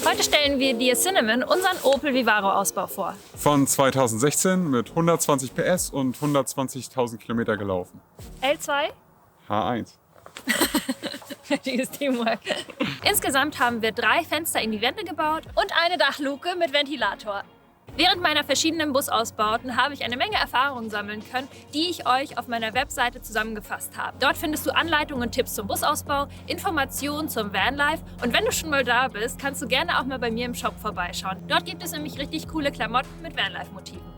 Heute stellen wir dir Cinnamon, unseren Opel Vivaro-Ausbau vor. Von 2016 mit 120 PS und 120.000 Kilometer gelaufen. L2? H1. Richtiges Teamwork. Insgesamt haben wir 3 Fenster in die Wände gebaut und eine Dachluke mit Ventilator. Während meiner verschiedenen Busausbauten habe ich eine Menge Erfahrungen sammeln können, die ich euch auf meiner Webseite zusammengefasst habe. Dort findest du Anleitungen und Tipps zum Busausbau, Informationen zum Vanlife und wenn du schon mal da bist, kannst du gerne auch mal bei mir im Shop vorbeischauen. Dort gibt es nämlich richtig coole Klamotten mit Vanlife-Motiven.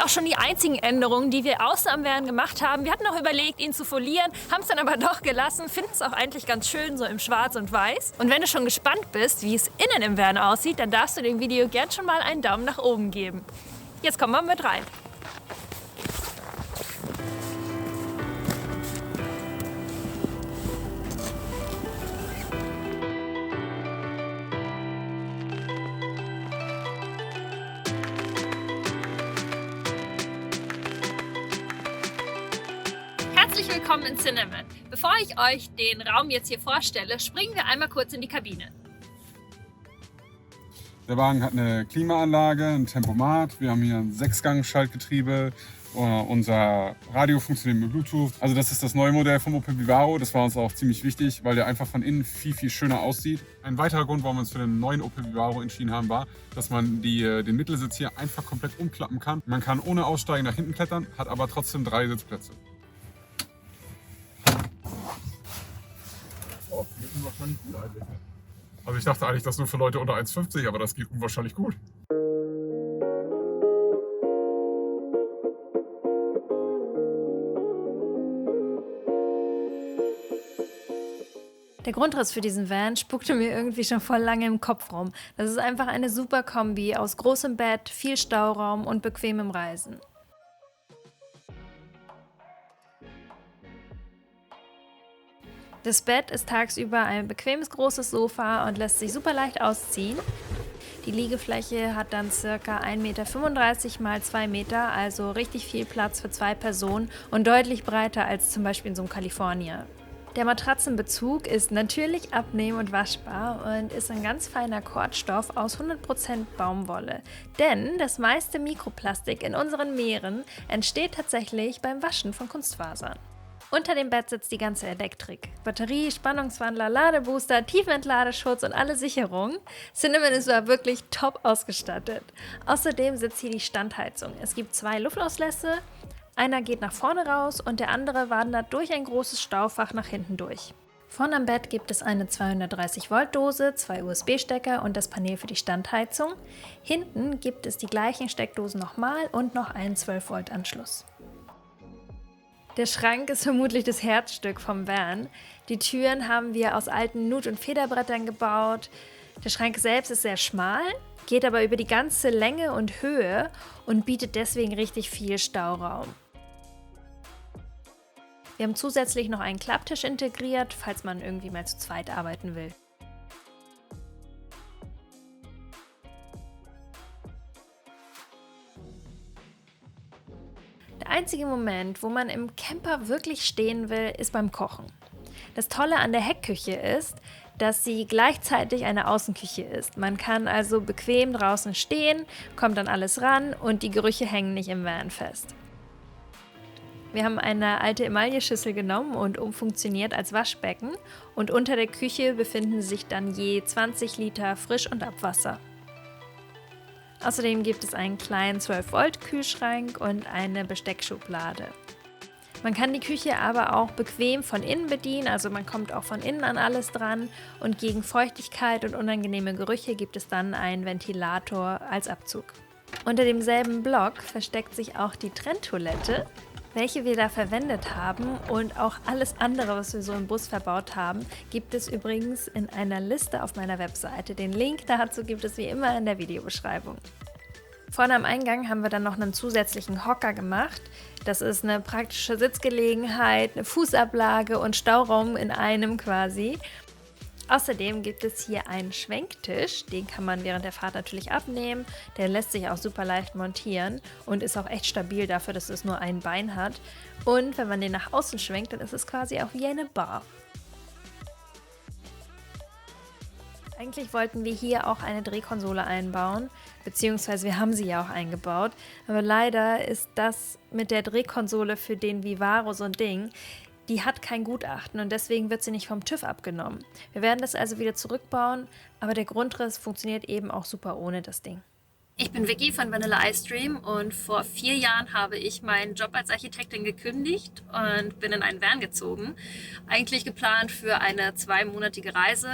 Auch schon die einzigen Änderungen, die wir außen am Van gemacht haben. Wir hatten auch überlegt, ihn zu folieren, haben es dann aber doch gelassen, finden es auch eigentlich ganz schön, so im Schwarz und Weiß. Und wenn du schon gespannt bist, wie es innen im Van aussieht, dann darfst du dem Video gern schon mal einen Daumen nach oben geben. Jetzt kommen wir mit rein. Herzlich willkommen in Cinnamon. Bevor ich euch den Raum jetzt hier vorstelle, springen wir einmal kurz in die Kabine. Der Wagen hat eine Klimaanlage, ein Tempomat, wir haben hier ein 6-Gang-Schaltgetriebe, unser Radio funktioniert mit Bluetooth. Also das ist das neue Modell vom Opel Vivaro, das war uns auch ziemlich wichtig, weil der einfach von innen viel, viel schöner aussieht. Ein weiterer Grund, warum wir uns für den neuen Opel Vivaro entschieden haben, war, dass man den Mittelsitz hier einfach komplett umklappen kann. Man kann ohne Aussteigen nach hinten klettern, hat aber trotzdem 3 Sitzplätze. Oh, geht unwahrscheinlich gut eigentlich. Also ich dachte eigentlich, das nur für Leute unter 1,50, aber das geht unwahrscheinlich gut. Der Grundriss für diesen Van spukte mir irgendwie schon voll lange im Kopf rum. Das ist einfach eine super Kombi aus großem Bett, viel Stauraum und bequemem Reisen. Das Bett ist tagsüber ein bequemes großes Sofa und lässt sich super leicht ausziehen. Die Liegefläche hat dann ca. 1,35 Meter x 2 Meter, also richtig viel Platz für 2 Personen und deutlich breiter als zum Beispiel in so einem California. Der Matratzenbezug ist natürlich abnehm- und waschbar und ist ein ganz feiner Kordstoff aus 100% Baumwolle. Denn das meiste Mikroplastik in unseren Meeren entsteht tatsächlich beim Waschen von Kunstfasern. Unter dem Bett sitzt die ganze Elektrik. Batterie, Spannungswandler, Ladebooster, Tiefentladeschutz und alle Sicherungen. Cinnamon ist da wirklich top ausgestattet. Außerdem sitzt hier die Standheizung. Es gibt 2 Luftauslässe, einer geht nach vorne raus und der andere wandert durch ein großes Staufach nach hinten durch. Vorne am Bett gibt es eine 230 Volt Dose, 2 USB-Stecker und das Panel für die Standheizung. Hinten gibt es die gleichen Steckdosen nochmal und noch einen 12 Volt Anschluss. Der Schrank ist vermutlich das Herzstück vom Van. Die Türen haben wir aus alten Nut- und Federbrettern gebaut. Der Schrank selbst ist sehr schmal, geht aber über die ganze Länge und Höhe und bietet deswegen richtig viel Stauraum. Wir haben zusätzlich noch einen Klapptisch integriert, falls man irgendwie mal zu zweit arbeiten will. Der einzige Moment, wo man im Camper wirklich stehen will, ist beim Kochen. Das Tolle an der Heckküche ist, dass sie gleichzeitig eine Außenküche ist. Man kann also bequem draußen stehen, kommt an alles ran und die Gerüche hängen nicht im Van fest. Wir haben eine alte Emailleschüssel genommen und umfunktioniert als Waschbecken und unter der Küche befinden sich dann je 20 Liter Frisch- und Abwasser. Außerdem gibt es einen kleinen 12-Volt-Kühlschrank und eine Besteckschublade. Man kann die Küche aber auch bequem von innen bedienen, also man kommt auch von innen an alles dran und gegen Feuchtigkeit und unangenehme Gerüche gibt es dann einen Ventilator als Abzug. Unter demselben Block versteckt sich auch die Trenntoilette. Welche wir da verwendet haben und auch alles andere, was wir so im Bus verbaut haben, gibt es übrigens in einer Liste auf meiner Webseite. Den Link dazu gibt es wie immer in der Videobeschreibung. Vorne am Eingang haben wir dann noch einen zusätzlichen Hocker gemacht. Das ist eine praktische Sitzgelegenheit, eine Fußablage und Stauraum in einem quasi. Außerdem gibt es hier einen Schwenktisch, den kann man während der Fahrt natürlich abnehmen. Der lässt sich auch super leicht montieren und ist auch echt stabil dafür, dass es nur ein Bein hat. Und wenn man den nach außen schwenkt, dann ist es quasi auch wie eine Bar. Eigentlich wollten wir hier auch eine Drehkonsole einbauen, beziehungsweise wir haben sie ja auch eingebaut. Aber leider ist das mit der Drehkonsole für den Vivaro so ein Ding. Die hat kein Gutachten und deswegen wird sie nicht vom TÜV abgenommen. Wir werden das also wieder zurückbauen, aber der Grundriss funktioniert eben auch super ohne das Ding. Ich bin Vicky von Vanilla Ice Dream und vor 4 Jahren habe ich meinen Job als Architektin gekündigt und bin in einen Van gezogen. Eigentlich geplant für eine 2-monatige Reise.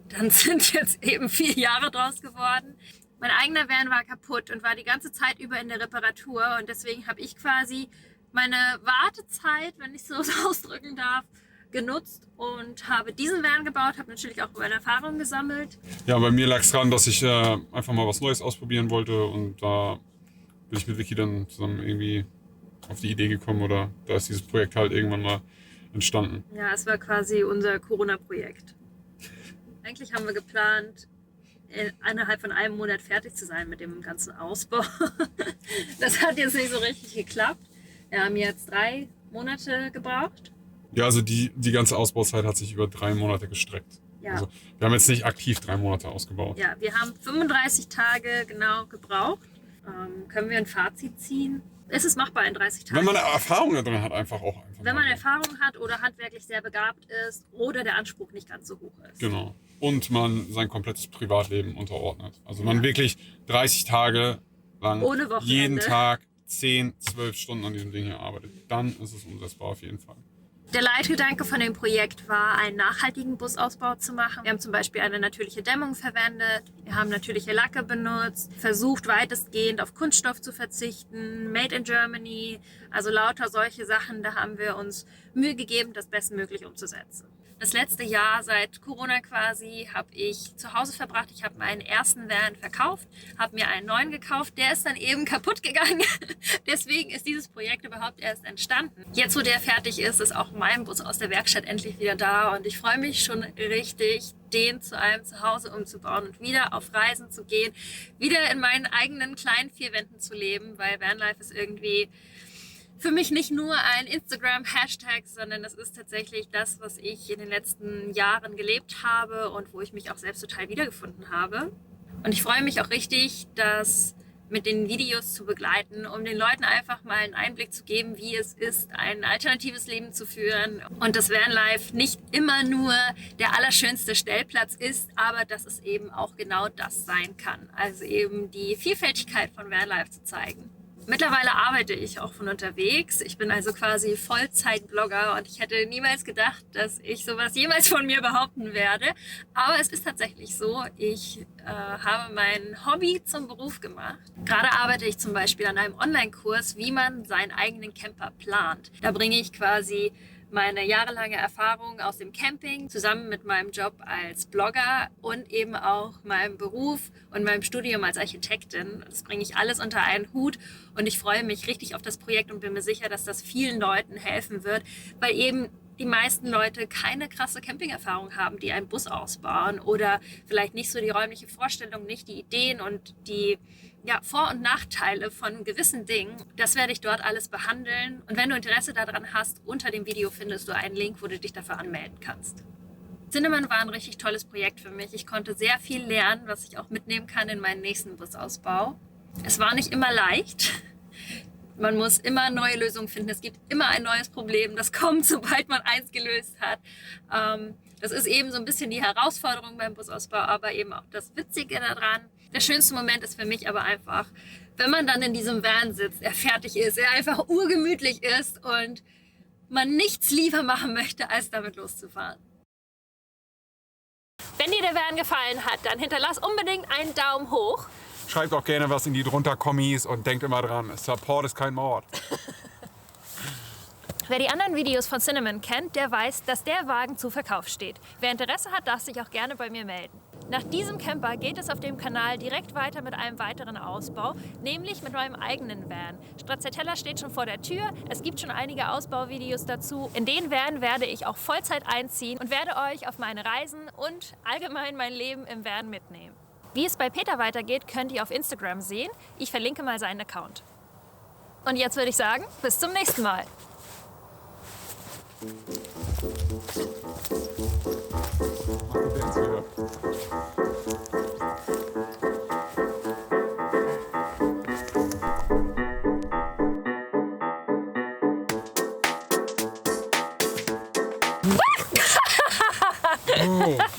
Dann sind jetzt eben 4 Jahre draus geworden. Mein eigener Van war kaputt und war die ganze Zeit über in der Reparatur und deswegen habe ich quasi meine Wartezeit, wenn ich so ausdrücken darf, genutzt und habe diesen Van gebaut, habe natürlich auch meine Erfahrungen gesammelt. Ja, bei mir lag es daran, dass ich einfach mal was Neues ausprobieren wollte und da bin ich mit Vicky dann zusammen irgendwie auf die Idee gekommen oder da ist dieses Projekt halt irgendwann mal entstanden. Ja, es war quasi unser Corona-Projekt. Eigentlich haben wir geplant, innerhalb von einem Monat fertig zu sein mit dem ganzen Ausbau. Das hat jetzt nicht so richtig geklappt. Wir haben jetzt 3 Monate gebraucht. Ja, also die ganze Ausbauzeit hat sich über 3 Monate gestreckt. Ja. Also wir haben jetzt nicht aktiv 3 Monate ausgebaut. Ja, wir haben 35 Tage genau gebraucht. Können wir ein Fazit ziehen? Es ist machbar in 30 Tagen. Wenn man Erfahrung darin hat, einfach. Wenn man Erfahrung hat oder handwerklich sehr begabt ist oder der Anspruch nicht ganz so hoch ist. Genau. Und man sein komplettes Privatleben unterordnet. Also man wirklich 30 Tage lang ohne Wochenende jeden Tag 10, 12 Stunden an diesem Ding hier arbeitet. Dann ist es umsetzbar auf jeden Fall. Der Leitgedanke von dem Projekt war, einen nachhaltigen Busausbau zu machen. Wir haben zum Beispiel eine natürliche Dämmung verwendet, wir haben natürliche Lacke benutzt, versucht weitestgehend auf Kunststoff zu verzichten, Made in Germany, also lauter solche Sachen, da haben wir uns Mühe gegeben, das bestmöglich umzusetzen. Das letzte Jahr seit Corona quasi habe ich zu Hause verbracht. Ich habe meinen ersten Van verkauft, habe mir einen neuen gekauft. Der ist dann eben kaputt gegangen. Deswegen ist dieses Projekt überhaupt erst entstanden. Jetzt, wo der fertig ist, ist auch mein Bus aus der Werkstatt endlich wieder da. Und ich freue mich schon richtig, den zu einem Zuhause umzubauen und wieder auf Reisen zu gehen. Wieder in meinen eigenen kleinen 4 Wänden zu leben, weil Vanlife ist irgendwie für mich nicht nur ein Instagram-Hashtag, sondern es ist tatsächlich das, was ich in den letzten Jahren gelebt habe und wo ich mich auch selbst total wiedergefunden habe. Und ich freue mich auch richtig, das mit den Videos zu begleiten, um den Leuten einfach mal einen Einblick zu geben, wie es ist, ein alternatives Leben zu führen. Und dass Vanlife nicht immer nur der allerschönste Stellplatz ist, aber dass es eben auch genau das sein kann. Also eben die Vielfältigkeit von Vanlife zu zeigen. Mittlerweile arbeite ich auch von unterwegs. Ich bin also quasi Vollzeit-Blogger und ich hätte niemals gedacht, dass ich sowas jemals von mir behaupten werde. Aber es ist tatsächlich so, ich habe mein Hobby zum Beruf gemacht. Gerade arbeite ich zum Beispiel an einem Online-Kurs, wie man seinen eigenen Camper plant. Da bringe ich quasi meine jahrelange Erfahrung aus dem Camping zusammen mit meinem Job als Blogger und eben auch meinem Beruf und meinem Studium als Architektin. Das bringe ich alles unter einen Hut und ich freue mich richtig auf das Projekt und bin mir sicher, dass das vielen Leuten helfen wird, weil eben die meisten Leute keine krasse Campingerfahrung haben, die einen Bus ausbauen oder vielleicht nicht so die räumliche Vorstellung, nicht die Ideen und die Vor- und Nachteile von gewissen Dingen. Das werde ich dort alles behandeln. Und wenn du Interesse daran hast, unter dem Video findest du einen Link, wo du dich dafür anmelden kannst. Zinnemann war ein richtig tolles Projekt für mich. Ich konnte sehr viel lernen, was ich auch mitnehmen kann in meinen nächsten Busausbau. Es war nicht immer leicht. Man muss immer neue Lösungen finden. Es gibt immer ein neues Problem. Das kommt, sobald man eins gelöst hat. Das ist eben so ein bisschen die Herausforderung beim Busausbau, aber eben auch das Witzige daran. Der schönste Moment ist für mich aber einfach, wenn man dann in diesem Van sitzt, er fertig ist, er einfach urgemütlich ist und man nichts lieber machen möchte, als damit loszufahren. Wenn dir der Van gefallen hat, dann hinterlass unbedingt einen Daumen hoch. Schreibt auch gerne was in die drunter Kommis und denkt immer dran, Support ist kein Mord. Wer die anderen Videos von Cinnamon kennt, der weiß, dass der Wagen zu Verkauf steht. Wer Interesse hat, darf sich auch gerne bei mir melden. Nach diesem Camper geht es auf dem Kanal direkt weiter mit einem weiteren Ausbau, nämlich mit meinem eigenen Van. Stracciatella steht schon vor der Tür, es gibt schon einige Ausbauvideos dazu. In den Van werde ich auch Vollzeit einziehen und werde euch auf meine Reisen und allgemein mein Leben im Van mitnehmen. Wie es bei Peter weitergeht, könnt ihr auf Instagram sehen. Ich verlinke mal seinen Account. Und jetzt würde ich sagen, bis zum nächsten Mal. Oh.